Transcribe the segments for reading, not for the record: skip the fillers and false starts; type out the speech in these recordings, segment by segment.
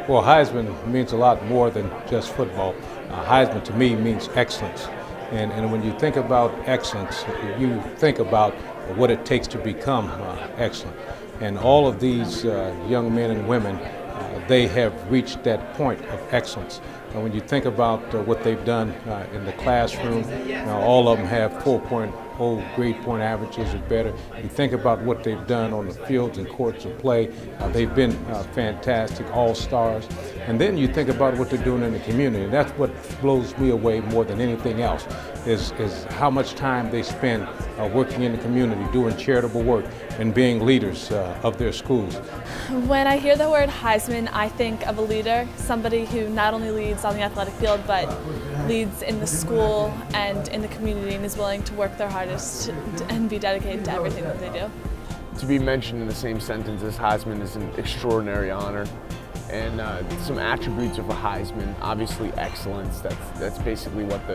Well, Heisman means a lot more than just football. Heisman to me means excellence. And when you think about excellence, you think about what it takes to become excellent. And all of these young men and women, they have reached that point of excellence. And when you think about what they've done in the classroom, all of them have 4.0 grade point averages or better. You think about what they've done on the fields and courts of play. They've been fantastic, all-stars. And then you think about what they're doing in the community. And that's what blows me away more than anything else, is how much time they spend working in the community, doing charitable work, and being leaders of their schools. When I hear the word Heisman, I think of a leader, somebody who not only leads on the athletic field, but leads in the school and in the community and is willing to work their hardest and be dedicated to everything that they do. To be mentioned in the same sentence as Heisman is an extraordinary honor. And some attributes of a Heisman, obviously excellence, that's basically what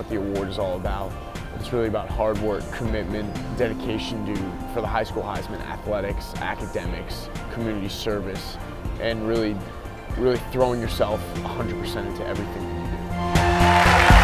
the award is all about. It's really about hard work, commitment, dedication for the high school Heisman, athletics, academics, community service, and really throwing yourself 100% into everything that you do.